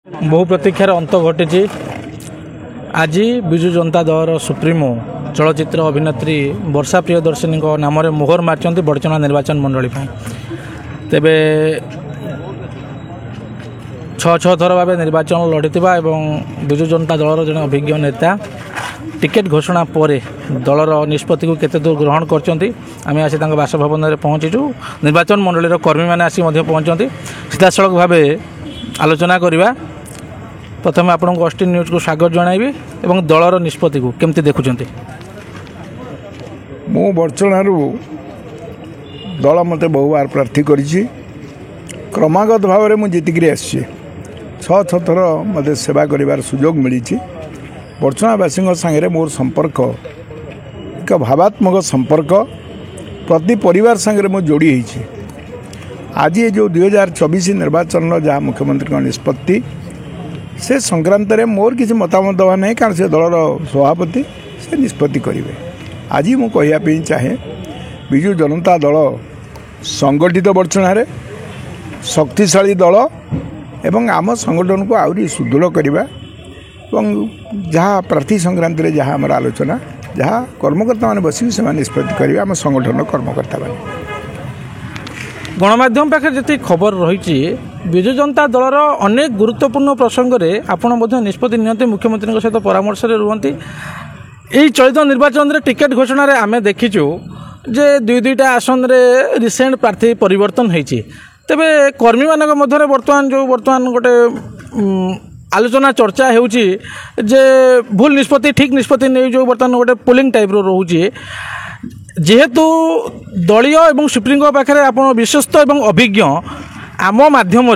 बहु प्रतीक्षार अंत घटी। आज विजु जनता दल सुप्रीमो चलचित्र अभिनेत्री वर्षा प्रियदर्शिनी नाम मोहर मार्च बड़चना निर्वाचन मंडली। तेबे छह थर भाव निर्वाचन लड़ी विजु जनता दलर जन अभिज्ञ नेता टिकेट घोषणा पर दलर निष्पत्ति को केते दूर ग्रहण करछंती आमे आसी तांका बासभवन में पहुँचीचु। निर्वाचन मंडली कर्मी मैंने आसी पहुँचती सीधासलख भाव आलोचना करवा। प्रथम आपको ऑस्टिन न्यूज को स्वागत जनइबी और दलर निष्पत्ति को केमती देखुंत। मु बड़चणारू दल मत बहु बार प्रार्थी करी क्रमागत भाव में जीतिक आसी छह थर मत सेवा कर सुजोग मिली। बड़चणावासी सागे मोर संपर्क एक भावात्मक संपर्क प्रति परिवार सागर मु जोड़ी होती। आज ये जो 2024 निर्वाचन जहाँ मुख्यमंत्री निष्पत्ति से संक्रांत रे मोर किसी मतामत दवा नहीं कारण से दलर सभापति से निष्पत्ति करेंगे। आज मु कहवाई चाहे विजु जनता दल संगठित बड़चणारे शक्तिशाली दल एवं आम संगठन को आहरी सुदृढ़ करवा जहाँ प्रार्थी संक्रांति रे जहाँ आम आलोचना जहाँ कर्मकर्ता मैंने बस निष्पत्ति करेंगे आम संगठन कर्मकर्ता मैंने। गणमाध्यम पाखे जी खबर रही विजु जनता दलर अनेक गुरुत्वपूर्ण प्रसंग में आपड़ निष्पत्ति नियंती मुख्यमंत्री सहित परामर्श रुहति। यही चलित निर्वाचन में टिकेट घोषणा आम देखीचु जे दुईटा आसन में रिसेंट प्रार्थी परिवर्तन होती। तेबे कर्मी मान मध्य बर्तमान गोटे आलोचना चर्चा होउची जे भूल निष्पत्ति ठीक निष्पत्ति नहीं जो बर्तमान गोटे पोलिंग टाइप रोचे जेहेतु दलीय और सुप्रीमको पाखे आप विश्वस्त और अभिज्ञ आम माध्यम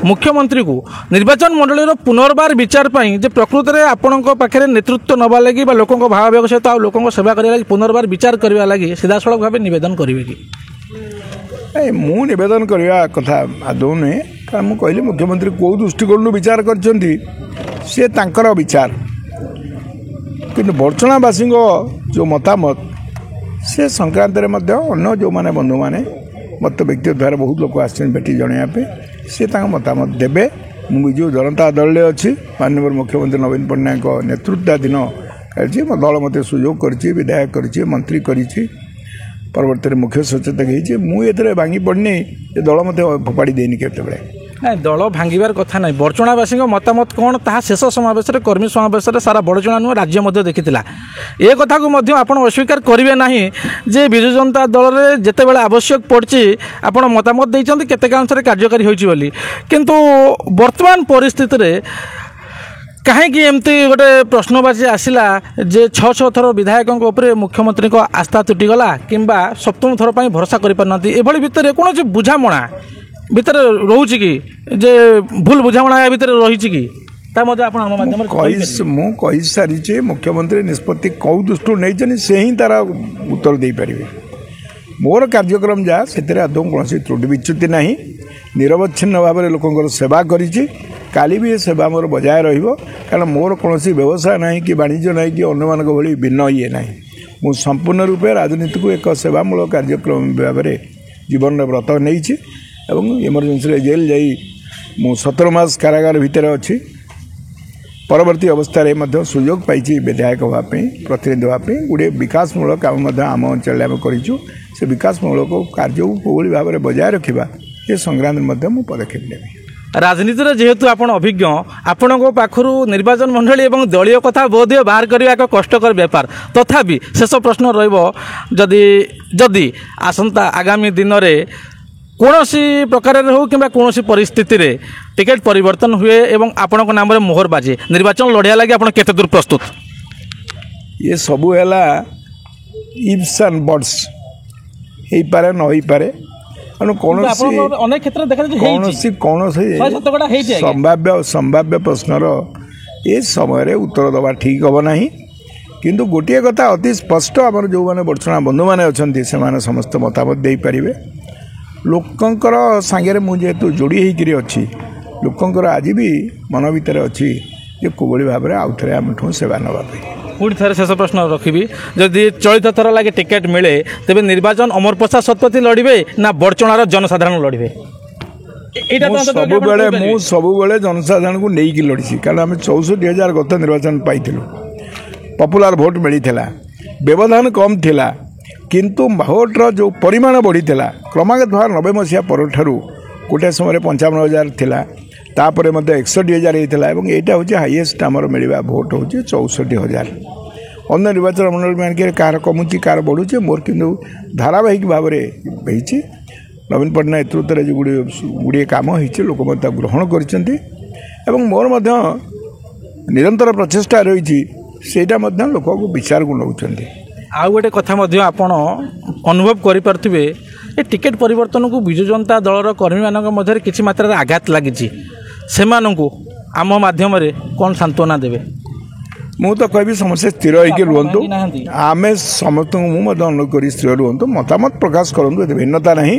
मुख्यमंत्री को निर्वाचन मंडली पुनर्बार विचार जे प्रकृत में आपण पाखे नेतृत्व नवा लगी लोकों भावावेग सहित लोकों सेवा करने पुनर्बार विचार करने लगी सीधासलख भाव निवेदन करेंगे कि मु निवेदन करने कथा आदौ नुहे कारण मुझे कहली मुख्यमंत्री कौ दृष्टिकोण विचार कर विचार कि बड़चणावासी जो मतामत से संक्रांत अन्य जो माने बंधु माने मत व्यक्ति द्वारा बहुत लोग आटी जनवाई सी मतामत देवे। मु विजु जनता दल अच्छी माननीय मुख्यमंत्री नवीन पट्टनायक नेतृत्वाधीन दल मत सुजोग कर विधायक कर मंत्री कर परवर्त मुख्य सचेतक होती भांगी पड़नी दल मत फोपाड़ी देनी केतबेले ना दल भांगार कथा ना। बड़चणावासी मतामत कौन ता शेष समावेश कर्मी समावेश सारा बड़चणा नुह राज्य देखी ए कथा को आप अस्वीकार करेंगे ना जे विजु जनता दल में जिते बड़े आवश्यक पड़ी आप मतामत देते केतेकांश कार्यकारी होती किंतु वर्तमान परिस्थिति रे कहीं एमती गोटे प्रश्नवाची आसला जे छह थर विधायकों उपर मुख्यमंत्री को आस्था तुटीगला किंबा सप्तम थर पर भरोसा कर भितर कौन बुझामणा भितर रोचे कि जे भूल बुझामणा या भितर रही कि कही सारी मुख्यमंत्री निष्पत्ति कौ दृष्टि नहीं से ही तार उत्तर दे पारे। मोर कार्यक्रम जहाँ से आदौ कौन त्रुटि विच्युति ना निरवच्छिन्न भाव में लोक सेवा काली भी सेवा मोर बजाय कारण मोर कौन व्यवसाय ना कि वाणिज्य ना कि अन्य मान भाई भिन्न ये ना मु संपूर्ण रूपे राजनीति को एक सेवामूलक कार्यक्रम भाव में जीवन में व्रत नहीं इमरजेंसी जेल जाई मु 17 मास कारागार भितर अच्छी परवर्ती अवस्था सुजोग पाई विधायक हाँपी प्रतिनिधि हाँपी गोटे विकासमूलक काम आम अंचल करूँ से विकासमूलक कार्य को भाव में बजाय रखा ये संग्राम में पदक्षेप नेबी। राजनीति जेहेतु आप अभिज्ञ आपण पाखु निर्वाचन मंडली और दलीय कथा बोधे बाहर करने एक कष्टकर व्यापार तथापि शेष प्रश्न रदि आसंता आगामी दिन में कौन सी प्रकार हो कि कौन परिस्थिति रे टिकेट परिवर्तन हुए एवं आपण नाम मोहर बाजे निर्वाचन लड़िया लगे आप केते दूर प्रस्तुत ये सबू है इफ्स एंड बट्स हो पारे न हो पारे अनेक क्षेत्र कौन संभाव्य प्रश्नर ये समय उत्तर दवा ठीक हम ना किंतु गोटे कथा अति स्पष्ट आम जो मैंने बड़चणा बंधु मैंने अच्छा से समस्त मतामत दे पारे लोकंकर सांगे मुझे जोड़ी होकर अच्छी लोकंकर आज भी मन भर अच्छी ये कोभली भाव में आउ थे आम सेवा नापी पुणी थे शेष प्रश्न रखी जदि चलित थर लगे टिकेट मिले तेज निर्वाचन अमर प्रसाद शतपथी लड़े ना बड़चणार जनसाधारण लड़े ଏଇଟା ତ ଅନ୍ତତଃ ଆପଣ ସବୁବେଳେ କହିପାରିବେ। ମୁଁ ସବୁବେଳେ ଜନସାଧାରଣଙ୍କୁ ନେଇକି ଲଢ଼ିଛି କାରଣ ଆମେ 64,000 ଗତ ନିର୍ବାଚନ ପାଇଥିଲୁ ପପୁଲାର ଭୋଟ୍ ମିଳିଥିଲା ବ୍ୟବଧାନ କମ୍ ଥିଲା କିନ୍ତୁ ଭୋଟ୍ର ଯେଉଁ ପରିମାଣ ବଢ଼ିଥିଲା କ୍ରମାଗତ ଭାବରେ 90 ମସିହା ପରଠାରୁ ଗୋଟିଏ ସମୟରେ 55,000 ଥିଲା ତାପରେ ମଧ୍ୟ 61,000 ହେଇଥିଲା ଏବଂ ଏଇଟା ହେଉଛି ହାଇଏଷ୍ଟ ଆମର ମିଳିବା ଭୋଟ୍ ହେଉଛି 64,000 ଅନ୍ୟ ନିର୍ବାଚନ ମଣ୍ଡଳୀ ମାନଙ୍କରେ କାହାର କମୁଛି କାହାର ବଢ଼ୁଛି ମୋର କିନ୍ତୁ ଧାରାବାହିକ ଭାବରେ ହେଇଛି ନବୀନ ପଟ୍ଟନାୟକ ନେତୃତ୍ୱରେ ଯେଉଁ ଗୁଡ଼ିଏ କାମ ହେଇଛି ଲୋକ ମଧ୍ୟ ତାକୁ ଗ୍ରହଣ କରିଛନ୍ତି ଏବଂ ମୋର ମଧ୍ୟ ନିରନ୍ତର ପ୍ରଚେଷ୍ଟା ରହିଛି ସେଇଟା ମଧ୍ୟ ଲୋକଙ୍କୁ ବିଚାରକୁ ନେଉଛନ୍ତି। ଆଉ ଗୋଟେ କଥା ମଧ୍ୟ ଆପଣ ଅନୁଭବ କରିପାରୁଥିବେ ଏ ଟିକେଟ୍ ପରିବର୍ତ୍ତନକୁ ବିଜୁ ଜନତା ଦଳର କର୍ମୀମାନଙ୍କ ମଧ୍ୟରେ କିଛି ମାତ୍ରାରେ ଆଘାତ ଲାଗିଛି ସେମାନଙ୍କୁ ଆମ ମାଧ୍ୟମରେ କ'ଣ ସାନ୍ତ୍ୱନା ଦେବେ? ମୁଁ ତ କହିବି ସମସ୍ତେ ସ୍ଥିର ହେଇକି ରୁହନ୍ତୁ ଆମେ ସମସ୍ତଙ୍କୁ ମୁଁ ମଧ୍ୟ ଅନୁରୋଧ କରି ସ୍ଥିର ରୁହନ୍ତୁ ମତାମତ ପ୍ରକାଶ କରନ୍ତୁ ଏତେ ଭିନ୍ନତା ନାହିଁ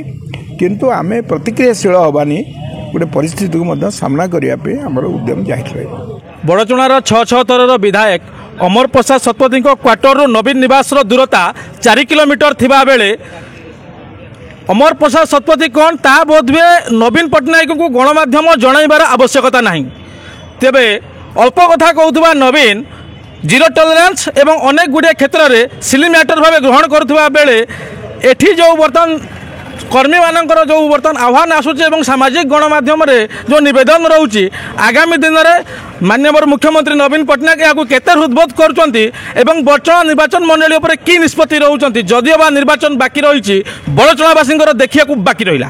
କିନ୍ତୁ ଆମେ ପ୍ରତିକ୍ରିୟାଶୀଳ ହେବାନି ଗୋଟେ ପରିସ୍ଥିତିକୁ ମଧ୍ୟ ସାମ୍ନା କରିବା ପାଇଁ ଆମର ଉଦ୍ୟମ ଜାରି ରହିବ। ବଡ଼ଚଣାର 6 ଥରର ବିଧାୟକ ଅମର ପ୍ରସାଦ ଶତପଥୀଙ୍କ କ୍ୱାର୍ଟରରୁ ନବୀନ ନିବାସର ଦୂରତା 4 କିଲୋମିଟର ଥିବା ବେଳେ ଅମର ପ୍ରସାଦ ଶତପଥୀ କ'ଣ ତାହା ବୋଧହୁଏ ନବୀନ ପଟ୍ଟନାୟକଙ୍କୁ ଗଣମାଧ୍ୟମ ଜଣାଇବାର ଆବଶ୍ୟକତା ନାହିଁ। ତେବେ ଅଳ୍ପ କଥା କହୁଥିବା ନବୀନ ଜିରୋ ଟଲରାନ୍ସ ଏବଂ ଅନେକ ଗୁଡ଼ିଏ କ୍ଷେତ୍ରରେ ସିଲି ମ୍ୟାଟର ଭାବେ ଗ୍ରହଣ କରୁଥିବା ବେଳେ ଏଠି ଯେଉଁ ବର୍ତ୍ତମାନ କର୍ମୀମାନଙ୍କର ଯେଉଁ ବର୍ତ୍ତମାନ ଆହ୍ୱାନ ଆସୁଛି ଏବଂ ସାମାଜିକ ଗଣମାଧ୍ୟମରେ ଯେଉଁ ନିବେଦନ ରହୁଛି ଆଗାମୀ ଦିନରେ ମାନ୍ୟବର ମୁଖ୍ୟମନ୍ତ୍ରୀ ନବୀନ ପଟ୍ଟନାୟକ ଏହାକୁ କେତେ ହୃଦବୋଧ କରୁଛନ୍ତି ଏବଂ ବଡ଼ଚଣା ନିର୍ବାଚନ ମଣ୍ଡଳୀ ଉପରେ କି ନିଷ୍ପତ୍ତି ରହୁଛନ୍ତି ଯଦିଓ ବା ନିର୍ବାଚନ ବାକି ରହିଛି ବଡ଼ଚଣାବାସୀଙ୍କର ଦେଖିବାକୁ ବାକି ରହିଲା।